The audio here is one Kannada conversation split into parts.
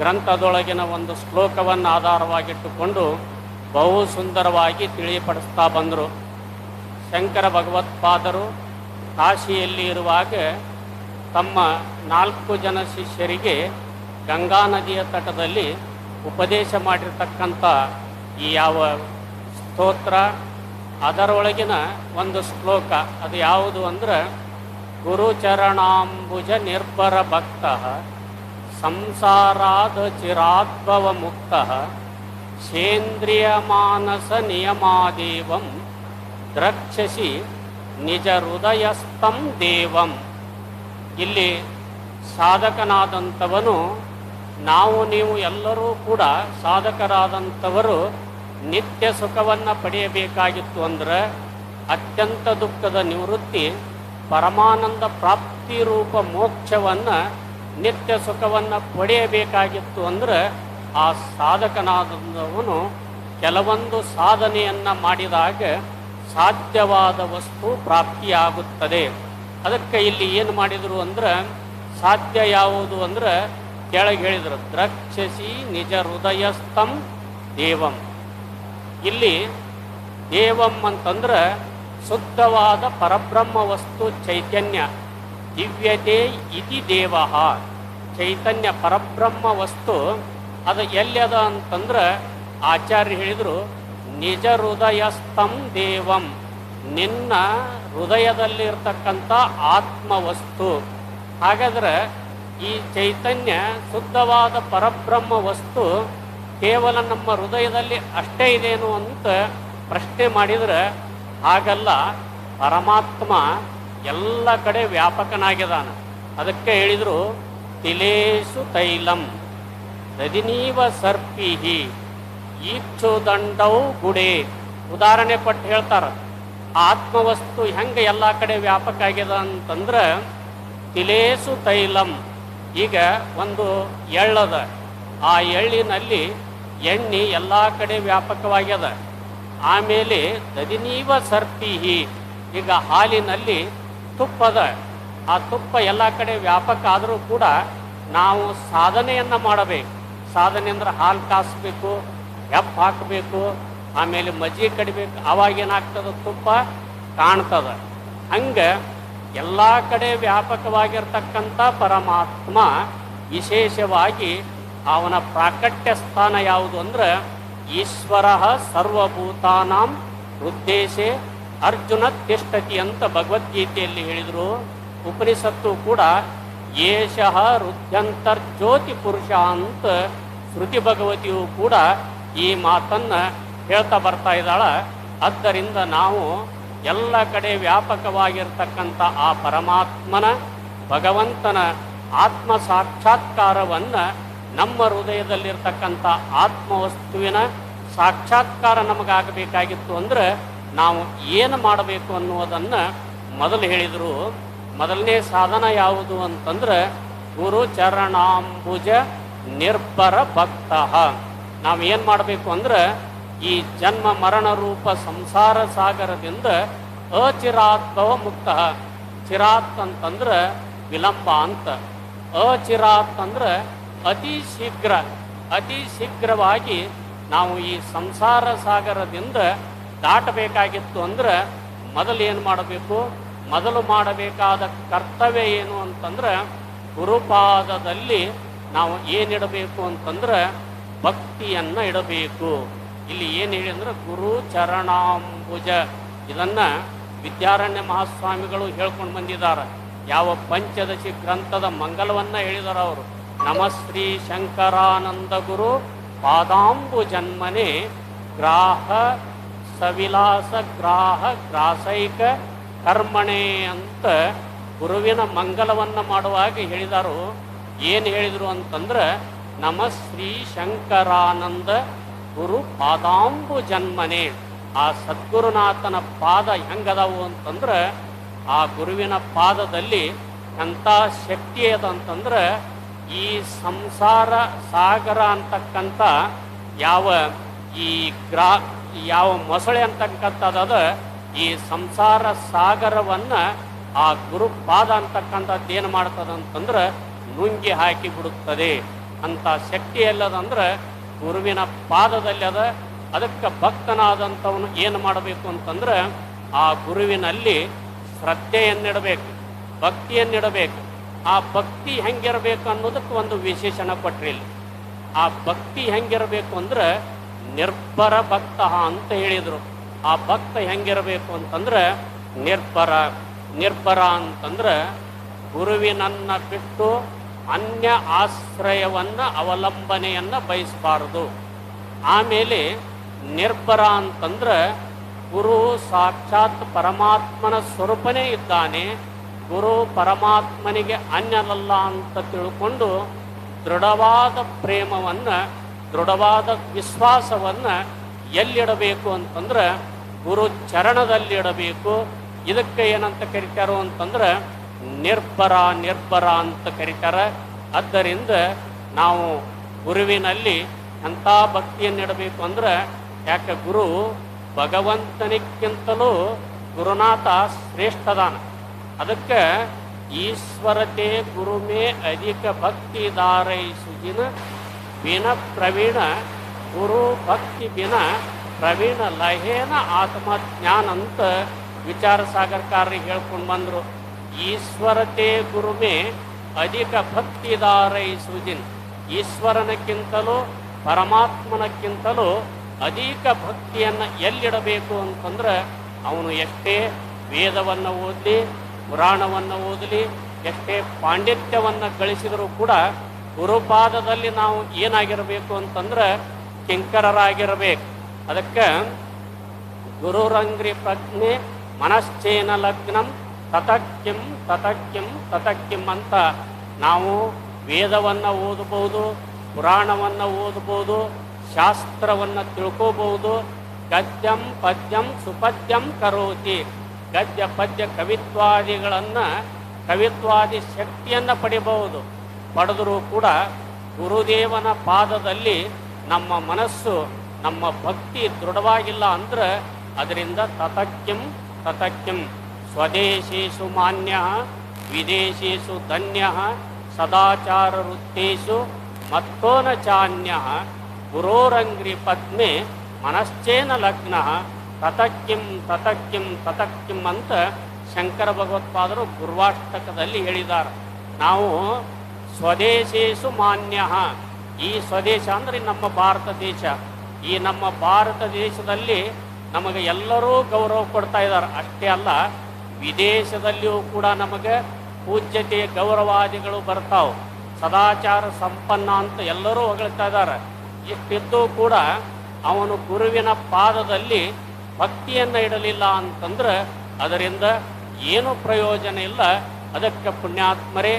ಗ್ರಂಥದೊಳಗಿನ ಒಂದು ಶ್ಲೋಕವನ್ನು ಆಧಾರವಾಗಿಟ್ಟುಕೊಂಡು ಬಹು ಸುಂದರವಾಗಿ ತಿಳಿಯಪಡಿಸ್ತಾ ಬಂದರು. ಶಂಕರ ಭಗವತ್ಪಾದರು ಕಾಶಿಯಲ್ಲಿ ಇರುವಾಗ ತಮ್ಮ 4 ಜನ ಶಿಷ್ಯರಿಗೆ ಗಂಗಾ ನದಿಯ ತಟದಲ್ಲಿ ಉಪದೇಶ ಮಾಡಿರ್ತಕ್ಕಂಥ ಈ ಯಾವ ಸ್ತೋತ್ರ, ಅದರೊಳಗಿನ ಒಂದು ಶ್ಲೋಕ ಅದು ಯಾವುದು ಅಂದರೆ, ಗುರುಚರಣಾಂಬುಜ ನಿರ್ಭರ ಭಕ್ತ ಸಂಸಾರಾದ ಚಿರಾದ್ಭವ ಮುಕ್ತ ಸೇಂದ್ರಿಯ ಮಾನಸ ನಿಯಮಾದೇವಂ ದ್ರಕ್ಷಸಿ ನಿಜ ಹೃದಯಸ್ಥಂ ದೇವಂ. ಇಲ್ಲಿ ಸಾಧಕನಾದಂಥವನು, ನಾವು ನೀವು ಎಲ್ಲರೂ ಕೂಡ ಸಾಧಕರಾದಂಥವರು ನಿತ್ಯ ಸುಖವನ್ನು ಪಡೆಯಬೇಕಾಗಿತ್ತು ಅಂದರೆ ಅತ್ಯಂತ ದುಃಖದ ನಿವೃತ್ತಿ, ಪರಮಾನಂದ ಪ್ರಾಪ್ತಿ ರೂಪ ಮೋಕ್ಷವನ್ನು, ನಿತ್ಯ ಸುಖವನ್ನು ಪಡೆಯಬೇಕಾಗಿತ್ತು ಅಂದರೆ ಆ ಸಾಧಕನಾದವನು ಕೆಲವೊಂದು ಸಾಧನೆಯನ್ನು ಮಾಡಿದಾಗ ಸಾಧ್ಯವಾದ ವಸ್ತು ಪ್ರಾಪ್ತಿಯಾಗುತ್ತದೆ. ಅದಕ್ಕೆ ಇಲ್ಲಿ ಏನು ಮಾಡಿದರು ಅಂದರೆ, ಸಾಧ್ಯ ಯಾವುದು ಅಂದರೆ ಕೆಳಗೆ ಹೇಳಿದರು, ದ್ರಕ್ಷಸಿ ನಿಜ ಹೃದಯಸ್ಥಂ ದೇವಂ. ಇಲ್ಲಿ ದೇವಂ ಅಂತಂದ್ರೆ ಶುದ್ಧವಾದ ಪರಬ್ರಹ್ಮ ವಸ್ತು ಚೈತನ್ಯ, ದಿವ್ಯತೆ ಇತಿ ದೇವ. ಚೈತನ್ಯ ಪರಬ್ರಹ್ಮ ವಸ್ತು ಅದು ಎಲ್ಲಿಯದ ಅಂತಂದ್ರೆ ಆಚಾರ್ಯ ಹೇಳಿದರು, ನಿಜ ಹೃದಯಸ್ಥಂ ದೇವಂ, ನಿನ್ನ ಹೃದಯದಲ್ಲಿರ್ತಕ್ಕಂಥ ಆತ್ಮವಸ್ತು. ಹಾಗಾದ್ರೆ ಈ ಚೈತನ್ಯ ಶುದ್ಧವಾದ ಪರಬ್ರಹ್ಮ ವಸ್ತು ಕೇವಲ ನಮ್ಮ ಹೃದಯದಲ್ಲಿ ಅಷ್ಟೇ ಇದೇನು ಅಂತ ಪ್ರಶ್ನೆ ಮಾಡಿದರೆ ಹಾಗಲ್ಲ, ಪರಮಾತ್ಮ ಎಲ್ಲ ಕಡೆ ವ್ಯಾಪಕನಾಗಿದ್ದಾನೆ. ಅದಕ್ಕೆ ಹೇಳಿದರು, ತಿಲೇಶು ತೈಲಂ ದದಿನೀವ ಸರ್ಪಿಹಿ ಈಕ್ಷು ದಂಡೌ ಗುಡೆ. ಉದಾಹರಣೆ ಕೊಟ್ಟು ಹೇಳ್ತಾರೆ, ಆತ್ಮವಸ್ತು ಹೆಂಗೆ ಎಲ್ಲ ಕಡೆ ವ್ಯಾಪಕ ಆಗ್ಯದ ಅಂತಂದ್ರೆ, ತಿಲೇಸು ತೈಲಂ, ಈಗ ಒಂದು ಎಳ್ಳದ, ಆ ಎಳ್ಳಿನಲ್ಲಿ ಎಣ್ಣೆ ಎಲ್ಲ ಕಡೆ ವ್ಯಾಪಕವಾಗ್ಯದ. ಆಮೇಲೆ ದದಿನೀವ ಸರ್ಪಿಹಿ, ಈಗ ಹಾಲಿನಲ್ಲಿ ತುಪ್ಪದ, ಆ ತುಪ್ಪ ಎಲ್ಲ ಕಡೆ ವ್ಯಾಪಕ ಆದರೂ ಕೂಡ ನಾವು ಸಾಧನೆಯನ್ನು ಮಾಡಬೇಕು. ಸಾಧನೆ ಅಂದ್ರೆ ಹಾಲು ಕಾಸಬೇಕು, ಹೆಪ್ಪು ಹಾಕಬೇಕು, ಆಮೇಲೆ ಮಜ್ಜಿಗೆ ಕಡಿಬೇಕು, ಅವಾಗೇನಾಗ್ತದೆ, ತುಪ್ಪ ಕಾಣ್ತದೆ. ಹಂಗೆ ಎಲ್ಲ ಕಡೆ ವ್ಯಾಪಕವಾಗಿರ್ತಕ್ಕಂಥ ಪರಮಾತ್ಮ ವಿಶೇಷವಾಗಿ ಅವನ ಪ್ರಾಕಟ್ಯ ಸ್ಥಾನ ಯಾವುದು ಅಂದ್ರೆ, ಈಶ್ವರ ಸರ್ವಭೂತಾನಾಂ ಹೃದ್ದೇಶೆ ಅರ್ಜುನ ತಿಷ್ಠತಿ ಅಂತ ಭಗವದ್ಗೀತೆಯಲ್ಲಿ ಹೇಳಿದರು. ಉಪನಿಷತ್ತು ಕೂಡ ಏಷಃ ಹೃದ್ಯಂತರ್ಜ್ಯೋತಿ ಪುರುಷ ಅಂತ ಶ್ರುತಿ ಭಗವತಿಯು ಕೂಡ ಈ ಮಾತನ್ನು ಹೇಳ್ತಾ ಬರ್ತಾ ಇದ್ದಾಳೆ. ಆದ್ದರಿಂದ ನಾವು ಎಲ್ಲ ಕಡೆ ವ್ಯಾಪಕವಾಗಿರ್ತಕ್ಕಂಥ ಆ ಪರಮಾತ್ಮನ, ಭಗವಂತನ ಆತ್ಮ ಸಾಕ್ಷಾತ್ಕಾರವನ್ನು, ನಮ್ಮ ಹೃದಯದಲ್ಲಿರ್ತಕ್ಕಂಥ ಆತ್ಮವಸ್ತುವಿನ ಸಾಕ್ಷಾತ್ಕಾರ ನಮಗಾಗಬೇಕಾಗಿತ್ತು ಅಂದರೆ ನಾವು ಏನು ಮಾಡಬೇಕು ಅನ್ನುವುದನ್ನು ಮೊದಲು ಹೇಳಿದರು. ಮೊದಲನೇ ಸಾಧನ ಯಾವುದು ಅಂತಂದ್ರೆ, ಗುರು ಚರಣಾಂಬುಜ ನಿರ್ಭರ ಭಕ್ತ. ನಾವು ಏನು ಮಾಡಬೇಕು ಅಂದ್ರೆ, ಈ ಜನ್ಮ ಮರಣ ರೂಪ ಸಂಸಾರ ಸಾಗರದಿಂದ ಅಚಿರಾತ್ಭವ ಮುಕ್ತ. ಚಿರಾತ್ ಅಂತಂದ್ರೆ ವಿಳಂಬ ಅಂತ, ಅಚಿರಾತ್ ಅಂದ್ರೆ ಅತಿ ಶೀಘ್ರ, ಅತಿ ಶೀಘ್ರವಾಗಿ ನಾವು ಈ ಸಂಸಾರ ಸಾಗರದಿಂದ ದಾಟಬೇಕಾಗಿತ್ತು ಅಂದ್ರೆ ಮೊದಲು ಏನು ಮಾಡಬೇಕು, ಮೊದಲು ಮಾಡಬೇಕಾದ ಕರ್ತವ್ಯ ಏನು ಅಂತಂದ್ರೆ, ಗುರುಪಾದದಲ್ಲಿ ನಾವು ಏನಿಡಬೇಕು ಅಂತಂದ್ರೆ ಭಕ್ತಿಯನ್ನು ಇಡಬೇಕು. ಇಲ್ಲಿ ಏನು ಹೇಳಿ ಅಂದ್ರೆ ಗುರು ಚರಣಾಂಬುಜ, ಇದನ್ನು ವಿದ್ಯಾರಣ್ಯ ಮಹಾಸ್ವಾಮಿಗಳು ಹೇಳ್ಕೊಂಡು ಬಂದಿದ್ದಾರೆ. ಯಾವ ಪಂಚದಶಿ ಗ್ರಂಥದ ಮಂಗಲವನ್ನು ಹೇಳಿದಾರೆ ಅವರು. ನಮಶ್ರೀ ಶಂಕರಾನಂದ ಗುರು ಪಾದಾಂಬು ಜನ್ಮನೆ ಗ್ರಾಹ ಸವಿಲಾಸ ಗ್ರಾಹ ಗ್ರಾಸೈಕ ಕರ್ಮಣೆ ಅಂತ ಗುರುವಿನ ಮಂಗಲವನ್ನು ಮಾಡುವಾಗ ಹೇಳಿದರು. ಏನು ಹೇಳಿದರು ಅಂತಂದ್ರೆ, ನಮಶ್ರೀ ಶಂಕರಾನಂದ ಗುರು ಪಾದಾಂಬು ಜನ್ಮನೆ. ಆ ಸದ್ಗುರುನಾಥನ ಪಾದ ಹೆಂಗದವು ಅಂತಂದ್ರೆ, ಆ ಗುರುವಿನ ಪಾದದಲ್ಲಿ ಎಂಥ ಶಕ್ತಿ ಅದಂತಂದ್ರೆ, ಈ ಸಂಸಾರ ಸಾಗರ ಅಂತಕ್ಕಂಥ ಯಾವ ಮೊಸಳೆ ಅಂತಕ್ಕಂಥದ್ದು ಈ ಸಂಸಾರ ಸಾಗರವನ್ನು ಆ ಗುರುಪಾದ ಅಂತಕ್ಕಂಥದ್ದು ಏನು ಮಾಡ್ತದೆ ಅಂತಂದ್ರೆ ನುಂಗಿ ಹಾಕಿ ಬಿಡುತ್ತದೆ. ಅಂಥ ಶಕ್ತಿ ಎಲ್ಲದಂದ್ರೆ ಗುರುವಿನ ಪಾದದಲ್ಲಿ ಅದ. ಅದಕ್ಕೆ ಭಕ್ತನಾದಂಥವನು ಏನು ಮಾಡಬೇಕು ಅಂತಂದ್ರೆ ಆ ಗುರುವಿನಲ್ಲಿ ಶ್ರದ್ಧೆಯನ್ನಿಡಬೇಕು, ಭಕ್ತಿಯನ್ನಿಡಬೇಕು. ಆ ಭಕ್ತಿ ಹೆಂಗಿರಬೇಕು ಅನ್ನೋದಕ್ಕೆ ಒಂದು ವಿಶೇಷಣ ಕೊಟ್ರಿಲ್ಲ. ಆ ಭಕ್ತಿ ಹೆಂಗಿರಬೇಕು ಅಂದ್ರೆ ನಿರ್ಭರ ಭಕ್ತ ಅಂತ ಹೇಳಿದರು. ಆ ಭಕ್ತ ಹೆಂಗಿರಬೇಕು ಅಂತಂದ್ರೆ ನಿರ್ಭರ ಅಂತಂದ್ರೆ ಗುರುವಿನನ್ನ ಬಿಟ್ಟು ಅನ್ಯ ಆಶ್ರಯವನ್ನ ಅವಲಂಬನೆಯನ್ನ ಬಯಸಬಾರದು. ಆಮೇಲೆ ನಿರ್ಭರ ಅಂತಂದ್ರೆ ಗುರು ಸಾಕ್ಷಾತ್ ಪರಮಾತ್ಮನ ಸ್ವರೂಪನೇ ಇದ್ದಾನೆ, ಗುರು ಪರಮಾತ್ಮನಿಗೆ ಅನ್ಯನಲ್ಲ ಅಂತ ತಿಳ್ಕೊಂಡು ದೃಢವಾದ ಪ್ರೇಮವನ್ನು, ದೃಢವಾದ ವಿಶ್ವಾಸವನ್ನು ಎಲ್ಲಿಡಬೇಕು ಅಂತಂದ್ರೆ ಗುರು ಚರಣದಲ್ಲಿಡಬೇಕು. ಇದಕ್ಕೆ ಏನಂತ ಕರೀತಾರೋ ಅಂತಂದ್ರೆ ನಿರ್ಭರ ಅಂತ ಕರೀತಾರೆ. ಆದ್ದರಿಂದ ನಾವು ಗುರುವಿನಲ್ಲಿ ಅಂಥ ಭಕ್ತಿಯನ್ನಿಡಬೇಕು ಅಂದ್ರೆ, ಯಾಕೆ ಗುರು ಭಗವಂತನಿಗಿಂತಲೂ ಗುರುನಾಥ ಶ್ರೇಷ್ಠದಾನ. ಅದಕ್ಕೆ ಈಶ್ವರತೆ ಗುರುಮೇ ಅಧಿಕ ಭಕ್ತಿ ದಾರೈ ಸುಜಿನ ಬಿನ ಪ್ರವೀಣ ಗುರು ಭಕ್ತಿ ಬಿನ ಪ್ರವೀಣ ಲಹೇನ ಆತ್ಮಜ್ಞಾನ ಅಂತ ವಿಚಾರ ಸಾಗರಕಾರರಿಗೆ ಹೇಳ್ಕೊಂಡು ಬಂದರು. ಈಶ್ವರತೆ ಗುರುಮೇ ಅಧಿಕ ಭಕ್ತಿದಾರೈ ಸುಜಿನ್, ಈಶ್ವರನಕ್ಕಿಂತಲೂ ಪರಮಾತ್ಮನಕ್ಕಿಂತಲೂ ಅಧಿಕ ಭಕ್ತಿಯನ್ನು ಎಲ್ಲಿಡಬೇಕು ಅಂತಂದ್ರೆ ಅವನು ಎಷ್ಟೇ ವೇದವನ್ನು ಓದಲಿ, ಪುರಾಣವನ್ನು ಓದಲಿ, ಎಷ್ಟೇ ಪಾಂಡಿತ್ಯವನ್ನು ಗಳಿಸಿದರೂ ಕೂಡ ಗುರುಪಾದದಲ್ಲಿ ನಾವು ಏನಾಗಿರಬೇಕು ಅಂತಂದ್ರೆ ಕಿಂಕರರಾಗಿರಬೇಕು. ಅದಕ್ಕೆ ಗುರುರಂಗ್ರಿ ಪ್ರಜ್ಞೆ ಮನಶ್ಚೇನ ಲಗ್ನಂ ತತಕ್ಕಿಂ ಅಂತ ನಾವು ವೇದವನ್ನು ಓದಬಹುದು, ಪುರಾಣವನ್ನು ಓದಬಹುದು, ಶಾಸ್ತ್ರವನ್ನು ತಿಳ್ಕೋಬಹುದು. ಗದ್ಯಂ ಪದ್ಯಂ ಸುಪದ್ಯಂ ಕರೋತಿ, ಗದ್ಯ ಪದ್ಯ ಕವಿತ್ವಾದಿಗಳನ್ನು, ಕವಿತ್ವಾದಿ ಶಕ್ತಿಯನ್ನು ಪಡಿಬಹುದು. ಪಡೆದರೂ ಕೂಡ ಗುರುದೇವನ ಪಾದದಲ್ಲಿ ನಮ್ಮ ಮನಸ್ಸು, ನಮ್ಮ ಭಕ್ತಿ ದೃಢವಾಗಿಲ್ಲ ಅಂದ್ರೆ ಅದರಿಂದ ತತಕ್ಕಿಂ ಸ್ವದೇಶೇಷು ಮಾನ್ಯ ವಿದೇಶೇಷು ಧನ್ಯ ಸದಾಚಾರ ವೃತ್ತೇಷು ಮತ್ತೋನ ಚಾನ್ಯ ಗುರೋರಂಗ್ರಿ ಪದ್ಮೆ ಮನಶ್ಚೇನ ಲಗ್ನ ತತಕ್ಕಿಂ ಅಂತ ಶಂಕರ ಭಗವತ್ಪಾದರು ಗುರುವಾಷ್ಟಕದಲ್ಲಿ ಹೇಳಿದ್ದಾರೆ. ನಾವು ಸ್ವದೇಶೇಷು ಮಾನ್ಯ, ಈ ಸ್ವದೇಶ ಅಂದರೆ ನಮ್ಮ ಭಾರತ ದೇಶ. ಈ ನಮ್ಮ ಭಾರತ ದೇಶದಲ್ಲಿ ನಮಗೆ ಎಲ್ಲರೂ ಗೌರವ ಕೊಡ್ತಾ ಇದ್ದಾರೆ. ಅಷ್ಟೇ ಅಲ್ಲ, ವಿದೇಶದಲ್ಲಿಯೂ ಕೂಡ ನಮಗೆ ಪೂಜ್ಯತೆ ಗೌರವಾದಿಗಳು ಬರ್ತಾವೆ. ಸದಾಚಾರ ಸಂಪನ್ನ ಅಂತ ಎಲ್ಲರೂ ಹೊಗಳ್ತಾ ಇದ್ದಾರೆ. ಇಷ್ಟಿದ್ದು ಕೂಡ ಅವನು ಗುರುವಿನ ಪಾದದಲ್ಲಿ ಭಕ್ತಿಯನ್ನು ಇಡಲಿಲ್ಲ ಅಂತಂದ್ರೆ ಅದರಿಂದ ಏನೂ ಪ್ರಯೋಜನ ಇಲ್ಲ. ಅದಕ್ಕೆ ಪುಣ್ಯಾತ್ಮರೇ,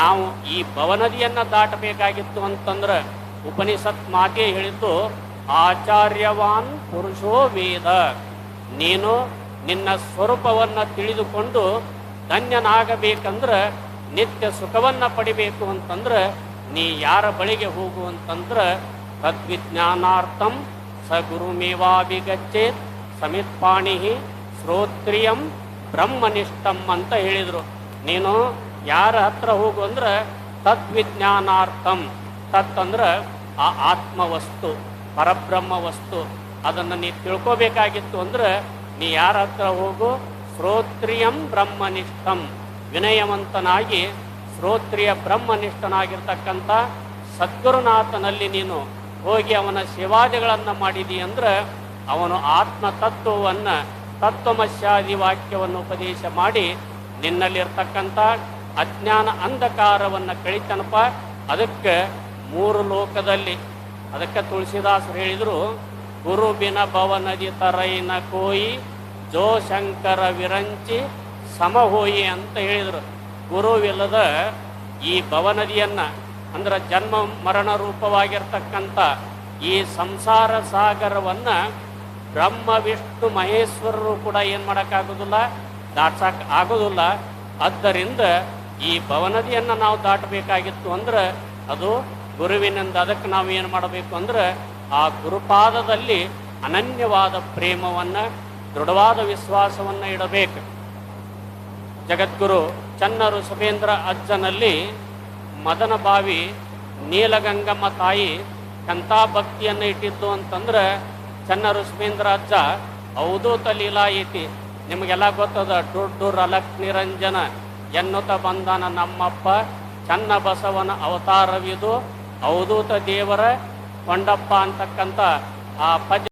ನಾವು ಈ ಭವನದಿಯನ್ನು ದಾಟಬೇಕಾಗಿತ್ತು ಅಂತಂದ್ರೆ ಉಪನಿಷತ್ ಮಾತೇ ಹೇಳಿದ್ದು ಆಚಾರ್ಯವಾನ್ ಪುರುಷೋ ವೇದ. ನೀನು ನಿನ್ನ ಸ್ವರೂಪವನ್ನು ತಿಳಿದುಕೊಂಡು ಧನ್ಯನಾಗಬೇಕಂದ್ರೆ, ನಿತ್ಯ ಸುಖವನ್ನು ಪಡಿಬೇಕು ಅಂತಂದ್ರೆ ನೀ ಯಾರ ಬಳಿಗೆ ಹೋಗು ಅಂತಂದ್ರೆ ತದ್ವಿಜ್ಞಾನಾರ್ಥಂ ಸ ಗುರುಮೇವಾಭಿಗಚ್ಚೇತ್ ಸಮಿತ್ಪಾಣಿ ಶ್ರೋತ್ರಿಯಂ ಬ್ರಹ್ಮನಿಷ್ಠಂ ಅಂತ ಹೇಳಿದರು. ನೀನು ಯಾರ ಹತ್ರ ಹೋಗು ಅಂದ್ರೆ ತದ್ವಿಜ್ಞಾನಾರ್ಥಂ, ತತ್ ಅಂದ್ರೆ ಆ ಆತ್ಮವಸ್ತು, ಪರಬ್ರಹ್ಮ ವಸ್ತು, ಅದನ್ನು ನೀ ತಿಳ್ಕೋಬೇಕಾಗಿತ್ತು ಅಂದ್ರೆ ನೀ ಯಾರ ಹತ್ರ ಹೋಗು? ಶ್ರೋತ್ರಿಯಂ ಬ್ರಹ್ಮನಿಷ್ಠಂ, ವಿನಯವಂತನಾಗಿ ಶ್ರೋತ್ರಿಯ ಬ್ರಹ್ಮನಿಷ್ಠನಾಗಿರ್ತಕ್ಕಂಥ ಸದ್ಗುರುನಾಥನಲ್ಲಿ ನೀನು ಹೋಗಿ ಅವನ ಸೇವಾದಿಗಳನ್ನು ಮಾಡಿದಿ ಅಂದ್ರೆ ಅವನು ಆತ್ಮತತ್ವವನ್ನು, ತತ್ವಮಸ್ಯಾದಿ ವಾಕ್ಯವನ್ನು ಉಪದೇಶ ಮಾಡಿ ನಿನ್ನಲ್ಲಿರ್ತಕ್ಕಂಥ ಅಜ್ಞಾನ ಅಂಧಕಾರವನ್ನು ಕಳಿತನಪ. ಅದಕ್ಕೆ ಮೂರು ಲೋಕದಲ್ಲಿ, ಅದಕ್ಕೆ ತುಳಸಿದಾಸರು ಹೇಳಿದರು, ಗುರು ಬಿನ ಭವನದಿ ತರೈನ ಕೋಯಿ ಜೋ ಶಂಕರ ವಿರಂಚಿ ಸಮಹೋಯಿ ಅಂತ ಹೇಳಿದರು. ಗುರುವಿಲ್ಲದ ಈ ಭವನದಿಯನ್ನು ಅಂದ್ರೆ ಜನ್ಮ ಮರಣ ರೂಪವಾಗಿರ್ತಕ್ಕಂಥ ಈ ಸಂಸಾರ ಸಾಗರವನ್ನು ಬ್ರಹ್ಮ ವಿಷ್ಣು ಮಹೇಶ್ವರರು ಕೂಡ ಏನು ಮಾಡೋಕ್ಕಾಗೋದಿಲ್ಲ, ದಾಟ್ಸಕ್ಕೆ ಆಗೋದಿಲ್ಲ. ಆದ್ದರಿಂದ ಈ ಭವನದಿಯನ್ನು ನಾವು ದಾಟಬೇಕಾಗಿತ್ತು ಅಂದ್ರೆ ಅದು ಗುರುವಿನಿಂದ. ಅದಕ್ಕೆ ನಾವು ಏನು ಮಾಡಬೇಕು ಅಂದ್ರೆ ಆ ಗುರುಪಾದದಲ್ಲಿ ಅನನ್ಯವಾದ ಪ್ರೇಮವನ್ನು, ದೃಢವಾದ ವಿಶ್ವಾಸವನ್ನು ಇಡಬೇಕು. ಜಗದ್ಗುರು ಚನ್ನರು ಸುಬೇಂದ್ರ ಅಜ್ಜನಲ್ಲಿ ಮದನ ಬಾವಿ ನೀಲಗಂಗಮ್ಮ ತಾಯಿ ಎಂಥ ಭಕ್ತಿಯನ್ನು ಇಟ್ಟಿದ್ದು ಅಂತಂದ್ರೆ ಚನ್ನ ಋಷ್ಮೇಂದ್ರ ಅಜ್ಜ ಅವಧೂತ ಲೀಲಾ ಐತಿ. ನಿಮಗೆಲ್ಲ ಗೊತ್ತದ, ಡುಡ್ಡು ರಲಕ್ ನಿರಂಜನ ಎನ್ನುತ್ತ ಬಂದನ ನಮ್ಮಪ್ಪ, ಚನ್ನ ಬಸವನ ಅವತಾರವಿದು ಅವಧೂತ ದೇವರ ಕೊಂಡಪ್ಪ ಅಂತಕ್ಕಂಥ ಆ ಪದ್ಯ